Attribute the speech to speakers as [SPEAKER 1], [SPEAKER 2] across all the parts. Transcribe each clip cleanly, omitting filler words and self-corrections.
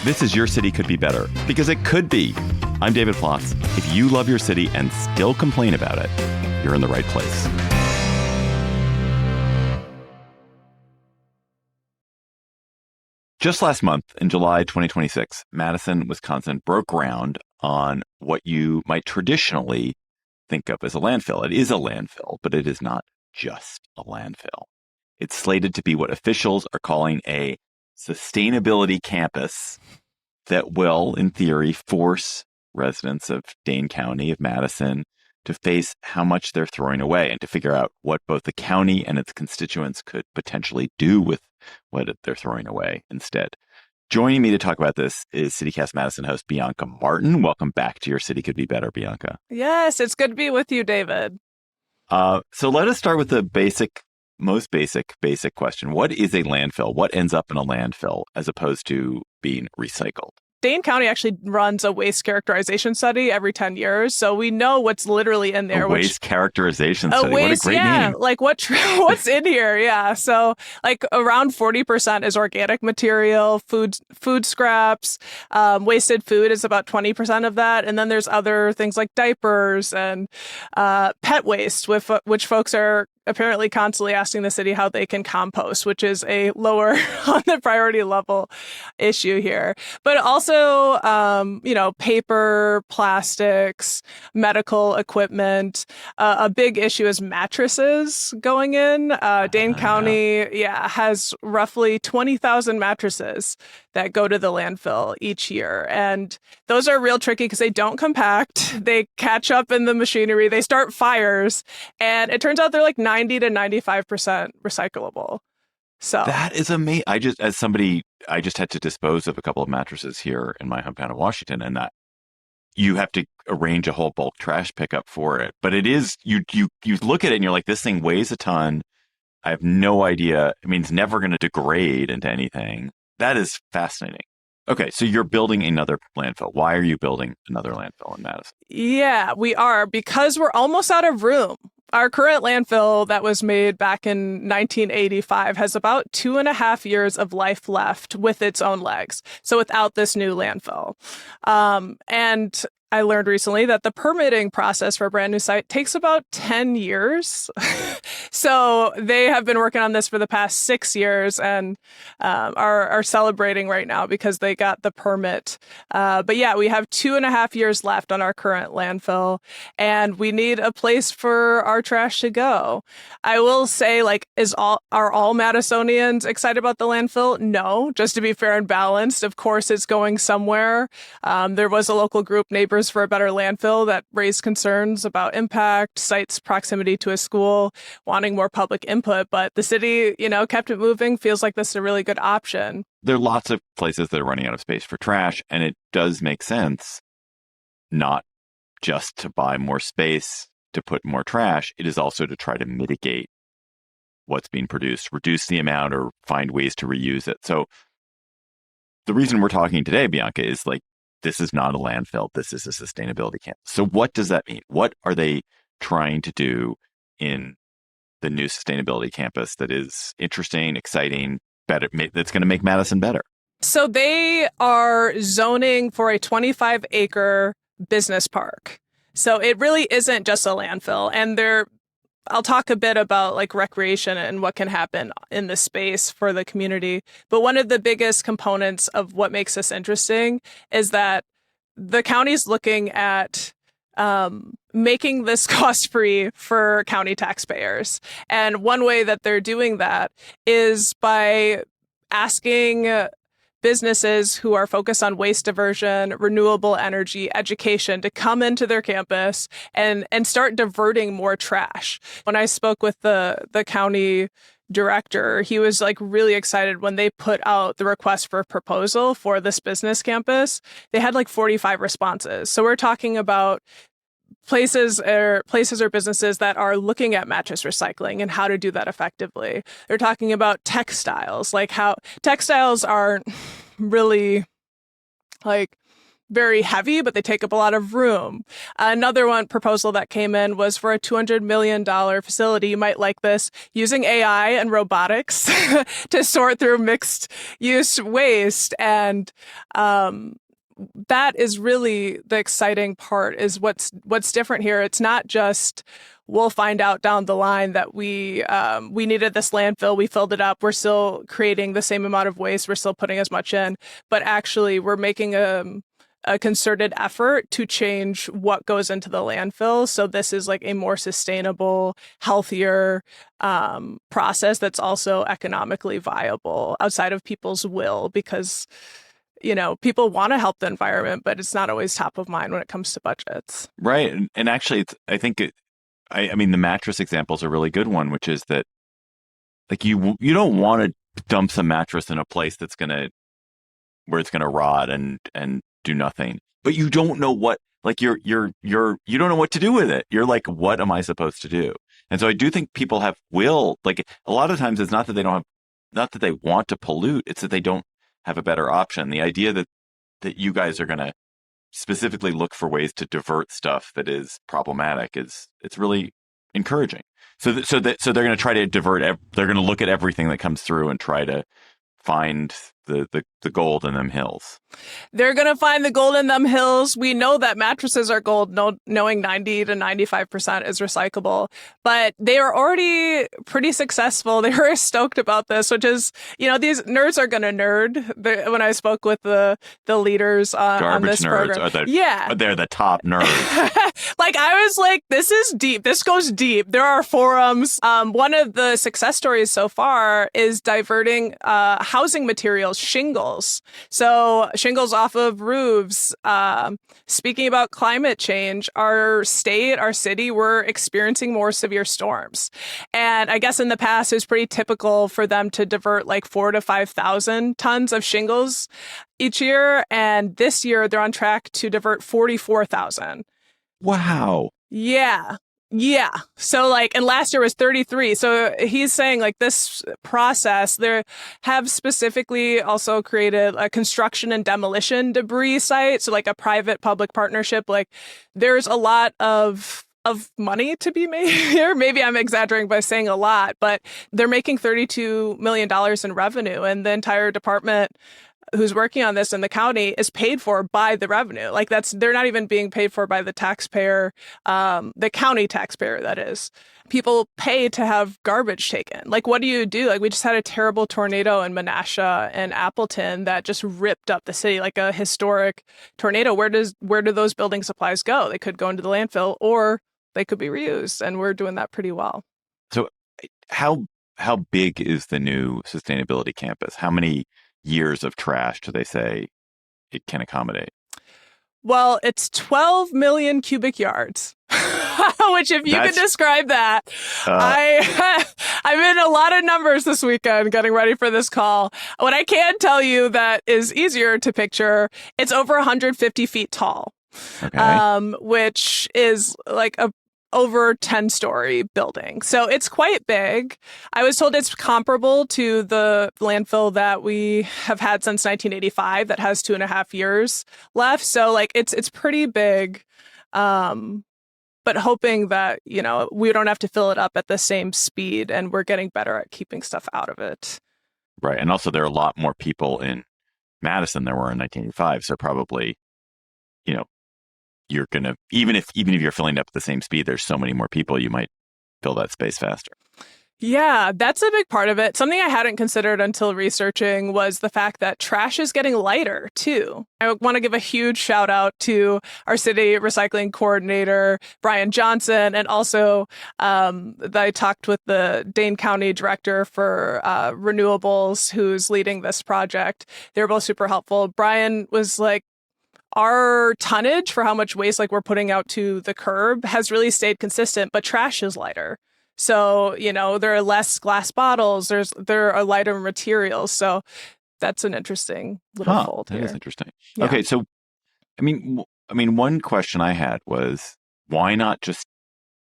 [SPEAKER 1] This is Your City Could Be Better, because it could be. I'm David Plotz. If you love your city and still complain about it, you're in the right place. Just last month, in July 2026, Madison, Wisconsin broke ground on what you might traditionally think of as a landfill. It is a landfill, but it is not just a landfill. It's slated to be what officials are calling a sustainability campus that will, in theory, force residents of Dane County, of Madison, to face how much they're throwing away and to figure out what both the county and its constituents could potentially do with what they're throwing away instead. Joining me to talk about this is CityCast Madison host Bianca Martin. Welcome back to Your City Could Be Better, Bianca.
[SPEAKER 2] Yes, it's good to be with you, David.
[SPEAKER 1] So let us start with the most basic question. What is a landfill? What ends up in a landfill as opposed to being recycled?
[SPEAKER 2] Dane County actually runs a waste characterization study every 10 years, so we know what's literally in there.
[SPEAKER 1] A waste characterization study. What a great name.
[SPEAKER 2] Like what's in here, yeah. So like around 40% is organic material, food scraps, wasted food is about 20% of that, and then there's other things like diapers and pet waste, which folks are apparently constantly asking the city how they can compost, which is a lower on the priority level issue here. But also, paper, plastics, medical equipment. A big issue is mattresses going in. Dane County, has roughly 20,000 mattresses that go to the landfill each year. And those are real tricky because they don't compact. They catch up in the machinery. They start fires. And it turns out they're like 90 to 95% recyclable. So
[SPEAKER 1] that is amazing. I just had to dispose of a couple of mattresses here in my hometown of Washington, and that you have to arrange a whole bulk trash pickup for it. But it is, you look at it and you're like, this thing weighs a ton. I have no idea. I mean, it's never going to degrade into anything. That is fascinating. Okay, so you're building another landfill. Why are you building another landfill in Madison?
[SPEAKER 2] Yeah, we are, because we're almost out of room. Our current landfill that was made back in 1985 has about 2.5 years of life left with its own legs. So without this new landfill. And I learned recently that the permitting process for a brand new site takes about 10 years. So they have been working on this for the past 6 years and are celebrating right now because they got the permit. But yeah, we have 2.5 years left on our current landfill, and we need a place for our trash to go. I will say, are all Madisonians excited about the landfill? No, just to be fair and balanced. Of course, it's going somewhere. There was a local group, Neighbors for a Better Landfill, that raised concerns about impact, site's proximity to a school, wanting more public input. But the city, kept it moving. Feels like this is a really good option.
[SPEAKER 1] There are lots of places that are running out of space for trash, and it does make sense not just to buy more space to put more trash. It is also to try to mitigate what's being produced, reduce the amount, or find ways to reuse it. So the reason we're talking today, Bianca, is this is not a landfill. This is a sustainability campus. So what does that mean? What are they trying to do in the new sustainability campus that is interesting, exciting, better, that's going to make Madison better?
[SPEAKER 2] So they are zoning for a 25-acre business park. So it really isn't just a landfill. And I'll talk a bit about recreation and what can happen in the space for the community. But one of the biggest components of what makes this interesting is that the county's looking at making this cost-free for county taxpayers. And one way that they're doing that is by asking businesses who are focused on waste diversion, renewable energy, education to come into their campus and start diverting more trash. When I spoke with the county director, he was really excited when they put out the request for proposal for this business campus. They had 45 responses. So we're talking about places or businesses that are looking at mattress recycling and how to do that effectively. They're talking about textiles, how textiles aren't really very heavy, but they take up a lot of room. Another one proposal that came in was for a $200 million facility. You might like this, using AI and robotics to sort through mixed use waste. And that is really the exciting part, is what's different here. It's not just we'll find out down the line that we needed this landfill, we filled it up, we're still creating the same amount of waste, we're still putting as much in, but actually we're making a concerted effort to change what goes into the landfill. So this is like a more sustainable, healthier process that's also economically viable outside of people's will, because people want to help the environment, but it's not always top of mind when it comes to budgets.
[SPEAKER 1] Right. And actually, I mean, the mattress example is a really good one, which is that like you don't want to dump some mattress in a place where it's gonna rot and do nothing. But you don't know what, like you don't know what to do with it. You're like, what am I supposed to do? And so I do think people have will. Like a lot of times it's not that they want to pollute, it's that they don't have a better option. The idea that you guys are going to specifically look for ways to divert stuff that is problematic it's really encouraging. So they're going to try to divert. They're going to look at everything that comes through and try to find the gold in them hills.
[SPEAKER 2] They're going to find the gold in them hills. We know that mattresses are gold, knowing 90 to 95% is recyclable, but they are already pretty successful. They were stoked about this, which is, these nerds are going to nerd. When I spoke with the leaders on this program.
[SPEAKER 1] They're the top nerds.
[SPEAKER 2] Like, I was like, this is deep. This goes deep. There are forums. One of the success stories so far is diverting housing materials, shingles. So shingles off of roofs. Speaking about climate change, our city, we're experiencing more severe storms. And I guess in the past, it was pretty typical for them to divert like 4,000 to 5,000 tons of shingles each year. And this year, they're on track to divert 44,000.
[SPEAKER 1] Wow.
[SPEAKER 2] Yeah. So and last year was 33. So he's saying like this process, they have specifically also created a construction and demolition debris site. So like a private public partnership, like there's a lot of money to be made here. Maybe I'm exaggerating by saying a lot, but they're making $32 million in revenue, and the entire department who's working on this in the county is paid for by the revenue. Like they're not even being paid for by the taxpayer, the county taxpayer, that is. People pay to have garbage taken. Like, what do you do? Like, we just had a terrible tornado in Menasha and Appleton that just ripped up the city, like a historic tornado. Where do those building supplies go? They could go into the landfill, or they could be reused, and we're doing that pretty well.
[SPEAKER 1] So how big is the new sustainability campus? How many years of trash do they say it can accommodate?
[SPEAKER 2] Well, it's 12 million cubic yards, which if you could describe that, I'm in a lot of numbers this weekend getting ready for this call. What I can tell you that is easier to picture, it's over 150 feet tall, which is like a over 10-story building. So it's quite big. I was told it's comparable to the landfill that we have had since 1985 that has 2.5 years left. So it's pretty big. But hoping that, we don't have to fill it up at the same speed, and we're getting better at keeping stuff out of it.
[SPEAKER 1] Right. And also there are a lot more people in Madison than there were in 1985. So probably, you're going to, even if you're filling up at the same speed, there's so many more people, you might fill that space faster.
[SPEAKER 2] Yeah, that's a big part of it. Something I hadn't considered until researching was the fact that trash is getting lighter, too. I want to give a huge shout out to our city recycling coordinator, Brian Johnson, and also I talked with the Dane County director for renewables, who's leading this project. They were both super helpful. Brian was like, our tonnage for how much waste we're putting out to the curb has really stayed consistent, but trash is lighter. So, there are less glass bottles, there are lighter materials. So that's an interesting little fold here.
[SPEAKER 1] That is interesting. Yeah. Okay, so I mean, one question I had was, why not just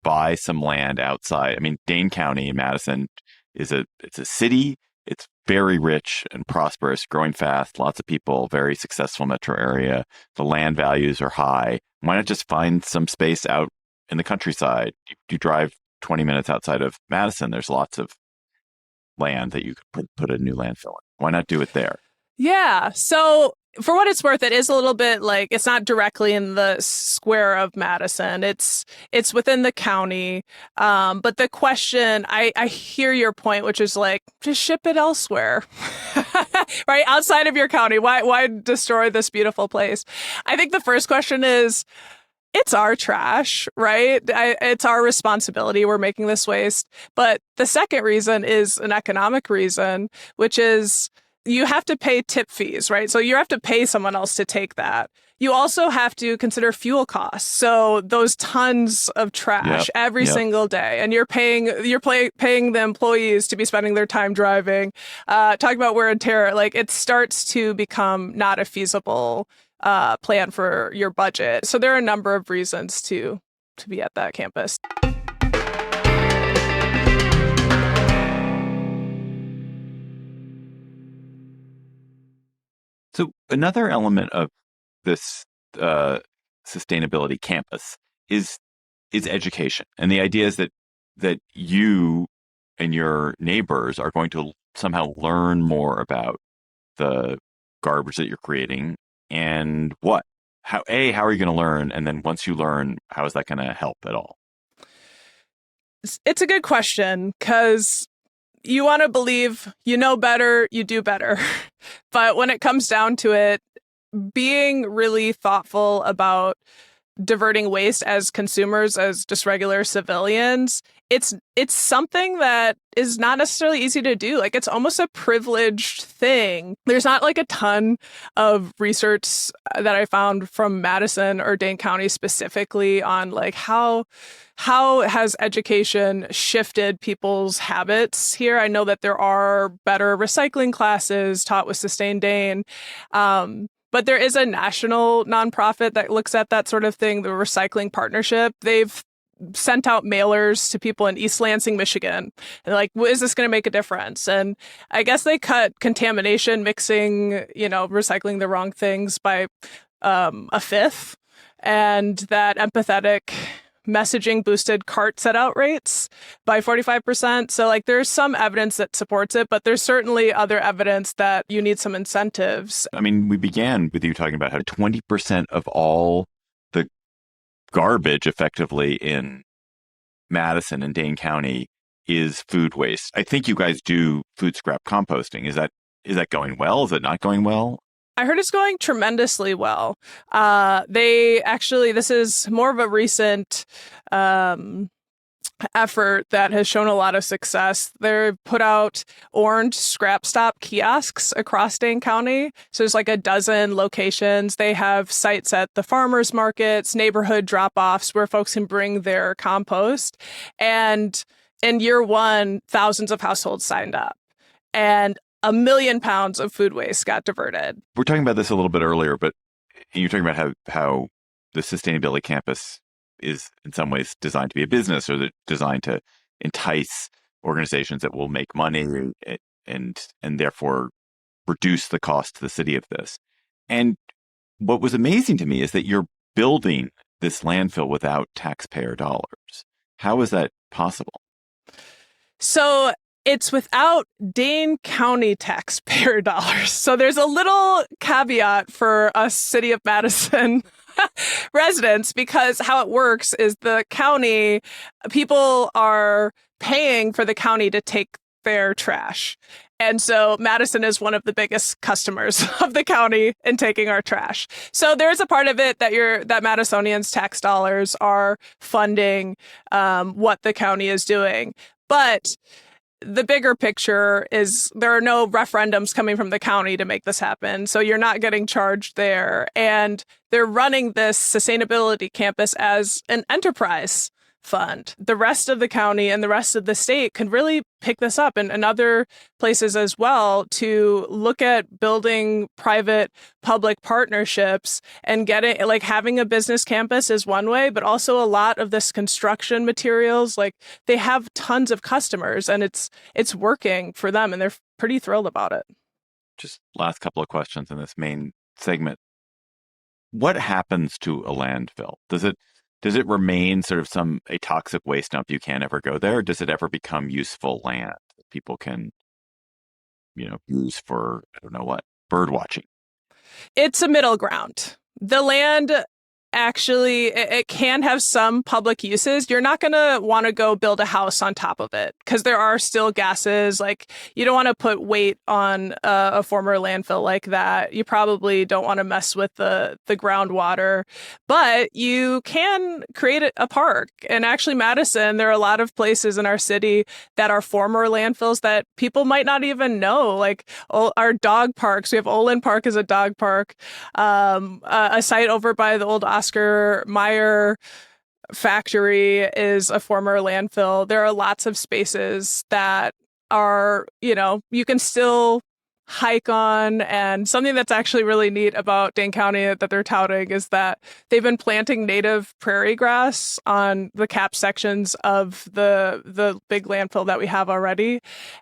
[SPEAKER 1] buy some land outside? I mean, Dane County in Madison it's a city. It's very rich and prosperous, growing fast, lots of people, very successful metro area. The land values are high. Why not just find some space out in the countryside? You drive 20 minutes outside of Madison, there's lots of land that you could put a new landfill in. Why not do it there?
[SPEAKER 2] Yeah. So for what it's worth, it is a little bit like it's not directly in the square of Madison. It's within the county. But the question, I hear your point, which is like, just ship it elsewhere, right? Outside of your county. Why destroy this beautiful place? I think the first question is, it's our trash, right? It's our responsibility. We're making this waste. But the second reason is an economic reason, which is you have to pay tip fees, right? So you have to pay someone else to take that. You also have to consider fuel costs. So those tons of trash every single day, and you're paying the employees to be spending their time driving. Talking about wear and tear, like it starts to become not a feasible plan for your budget. So there are a number of reasons to be at that campus.
[SPEAKER 1] So another element of this sustainability campus is education, and the idea is that you and your neighbors are going to somehow learn more about the garbage that you're creating and how are you going to learn, and then once you learn, how is that going to help at all?
[SPEAKER 2] It's a good question because you want to believe you know better, you do better. But when it comes down to it, being really thoughtful about diverting waste as consumers, as just regular civilians, it's something that is not necessarily easy to do. Like, it's almost a privileged thing. There's not like a ton of research that I found from Madison or Dane County specifically on like how has education shifted people's habits here. I know that there are better recycling classes taught with Sustain Dane. But there is a national nonprofit that looks at that sort of thing, the Recycling Partnership. They've sent out mailers to people in East Lansing, Michigan. And like, is this going to make a difference? And I guess they cut contamination, mixing, recycling the wrong things by a fifth. And that empathetic messaging boosted cart set out rates by 45%. So like there's some evidence that supports it, but there's certainly other evidence that you need some incentives.
[SPEAKER 1] I mean, we began with you talking about how 20% of all the garbage effectively in Madison and Dane County is food waste. I think you guys do food scrap composting. Is that going well? Is it not going well?
[SPEAKER 2] I heard it's going tremendously well. This is more of a recent effort that has shown a lot of success. They've put out orange scrap stop kiosks across Dane County. So there's like a dozen locations. They have sites at the farmers markets, neighborhood drop-offs where folks can bring their compost. And in year one, thousands of households signed up. And 1 million pounds of food waste got diverted.
[SPEAKER 1] We're talking about this a little bit earlier, but you're talking about how the sustainability campus is in some ways designed to be a business, or designed to entice organizations that will make money and therefore reduce the cost to the city of this. And what was amazing to me is that you're building this landfill without taxpayer dollars. How is that possible?
[SPEAKER 2] So it's without Dane County taxpayer dollars. So there's a little caveat for us City of Madison residents, because how it works is the county, people are paying for the county to take their trash. And so Madison is one of the biggest customers of the county in taking our trash. So there's a part of it that Madisonians' tax dollars are funding what the county is doing. But the bigger picture is there are no referendums coming from the county to make this happen. So you're not getting charged there. And they're running this sustainability campus as an enterprise fund. The rest of the county and the rest of the state can really pick this up, and other places as well, to look at building private public partnerships and getting, like, having a business campus is one way, but also a lot of this construction materials, like, they have tons of customers and it's working for them and they're pretty thrilled about it.
[SPEAKER 1] Just last couple of questions in this main segment. What happens to a landfill? Does it remain sort of a toxic waste dump, you can't ever go there? Or does it ever become useful land that people can, use for, I don't know what, bird watching?
[SPEAKER 2] It's a middle ground. The land, actually, it can have some public uses. You're not going to want to go build a house on top of it because there are still gases. Like, you don't want to put weight on a former landfill like that. You probably don't want to mess with the groundwater, but you can create a park. And actually, Madison, there are a lot of places in our city that are former landfills that people might not even know. Like, our dog parks. We have Olin Park as a dog park, a site over by the old Oscar Mayer factory is a former landfill. There are lots of spaces that are, you can still hike on. And something that's actually really neat about Dane County that they're touting is that they've been planting native prairie grass on the cap sections of the big landfill that we have already.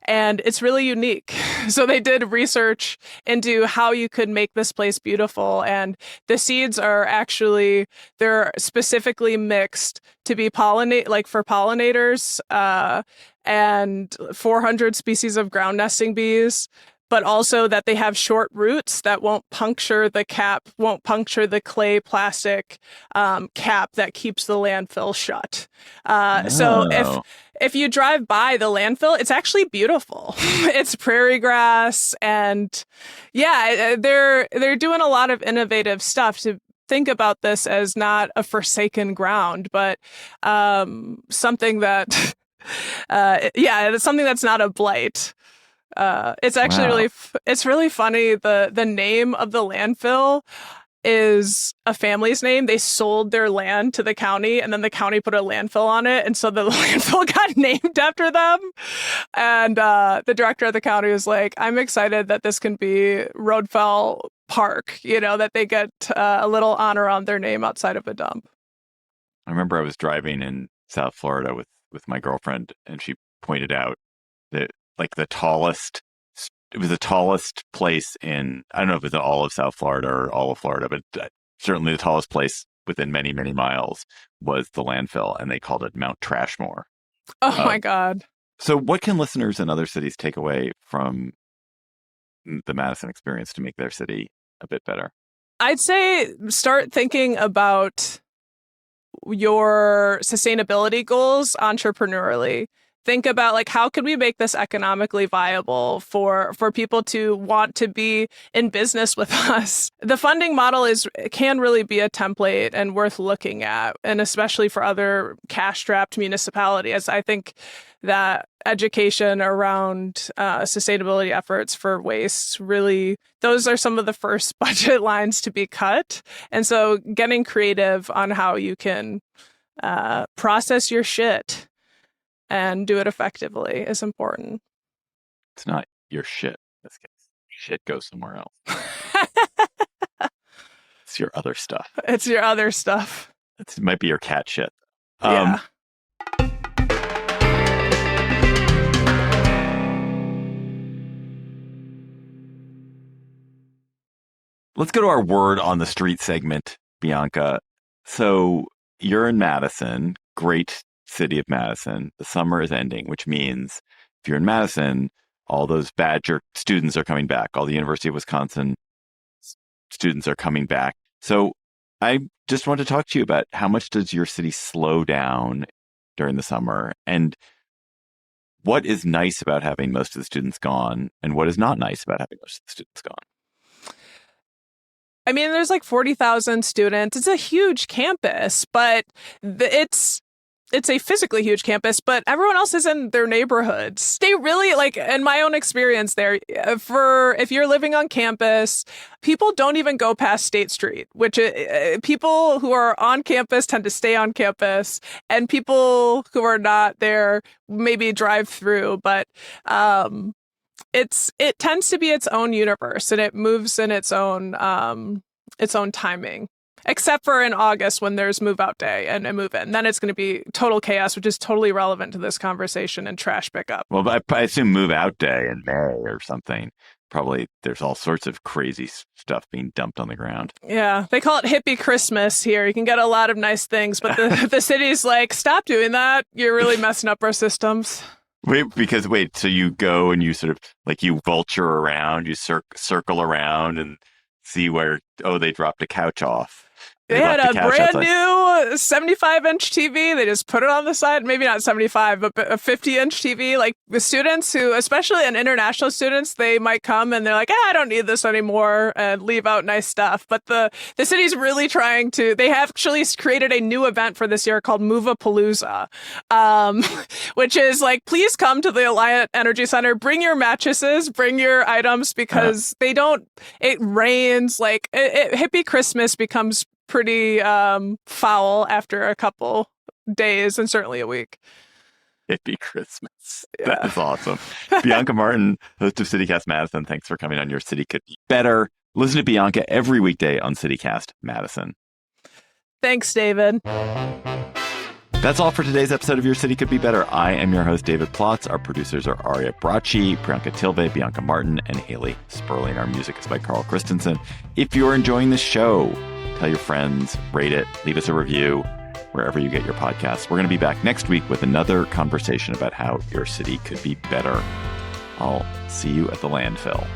[SPEAKER 2] And it's really unique. So they did research into how you could make this place beautiful. And the seeds they're specifically mixed to be for pollinators, and 400 species of ground nesting bees, but also that they have short roots that won't puncture the clay plastic cap that keeps the landfill shut. So if you drive by the landfill, it's actually beautiful. It's prairie grass, and they're doing a lot of innovative stuff to think about this as not a forsaken ground, but something that, it's something that's not a blight. It's actually it's really funny. The name of the landfill is a family's name. They sold their land to the county, and then the county put a landfill on it, and so the landfill got named after them. And the director of the county was like, "I'm excited that this can be Rodfell Park. That they get a little honor on their name outside of a dump."
[SPEAKER 1] I remember I was driving in South Florida with my girlfriend, and she pointed out that, like, it was the tallest place in, I don't know if it's all of South Florida or all of Florida, but certainly the tallest place within many, many miles was the landfill, and they called it Mount Trashmore.
[SPEAKER 2] Oh my God.
[SPEAKER 1] So what can listeners in other cities take away from the Madison experience to make their city a bit better?
[SPEAKER 2] I'd say start thinking about your sustainability goals entrepreneurially. Think about, like, how could we make this economically viable for people to want to be in business with us? The funding model can really be a template and worth looking at, and especially for other cash-strapped municipalities. I think that education around sustainability efforts for waste, really, those are some of the first budget lines to be cut. And so getting creative on how you can process your shit and do it effectively is important.
[SPEAKER 1] It's not your shit in this case. Shit goes somewhere else. It's your other stuff.
[SPEAKER 2] It's your other stuff.
[SPEAKER 1] It might be your cat shit.
[SPEAKER 2] Yeah.
[SPEAKER 1] Let's go to our word on the street segment, Bianca. So you're in Madison, great city of Madison. The summer is ending, which means if you're in Madison, all those Badger students are coming back. All the University of Wisconsin students are coming back. So I just want to talk to you about how much does your city slow down during the summer, and what is nice about having most of the students gone, and what is not nice about having most of the students gone?
[SPEAKER 2] I mean, there's like 40,000 students. It's a huge campus, but it's it's a physically huge campus, but everyone else is in their neighborhoods. They really, like, in my own experience there, if you're living on campus, people don't even go past State Street, which people who are on campus tend to stay on campus, and people who are not there maybe drive through, but it tends to be its own universe, and it moves in its own timing. Except for in August when there's move out day and a move in. Then it's going to be total chaos, which is totally relevant to this conversation, and trash pickup.
[SPEAKER 1] Well, I assume move out day in May or something. Probably there's all sorts of crazy stuff being dumped on the ground.
[SPEAKER 2] Yeah, they call it hippie Christmas here. You can get a lot of nice things, but the city's like, stop doing that. You're really messing up our systems.
[SPEAKER 1] So you go and you sort of like you vulture around, you circle around and see where, they dropped a couch off.
[SPEAKER 2] They had a brand new 75-inch TV. They just put it on the side. Maybe not 75, but a 50-inch TV. Like the students who, especially and international students, they might come and they're like, I don't need this anymore, and leave out nice stuff. But the city's really trying to. They have actually created a new event for this year called Move-A-Palooza, which is like, please come to the Alliant Energy Center. Bring your mattresses, bring your items, because it rains. Like hippie Christmas becomes pretty foul after a couple days and certainly a week.
[SPEAKER 1] Hippie Christmas.
[SPEAKER 2] Yeah.
[SPEAKER 1] That is awesome. Bianca Martin, host of CityCast Madison, thanks for coming on Your City Could Be Better. Listen to Bianca every weekday on CityCast Madison.
[SPEAKER 2] Thanks, David.
[SPEAKER 1] That's all for today's episode of Your City Could Be Better. I am your host, David Plotz. Our producers are Aria Bracci, Priyanka Tilve, Bianca Martin, and Haley Sperling. Our music is by Carl Christensen. If you're enjoying the show, tell your friends, rate it, leave us a review wherever you get your podcasts. We're going to be back next week with another conversation about how your city could be better. I'll see you at the landfill.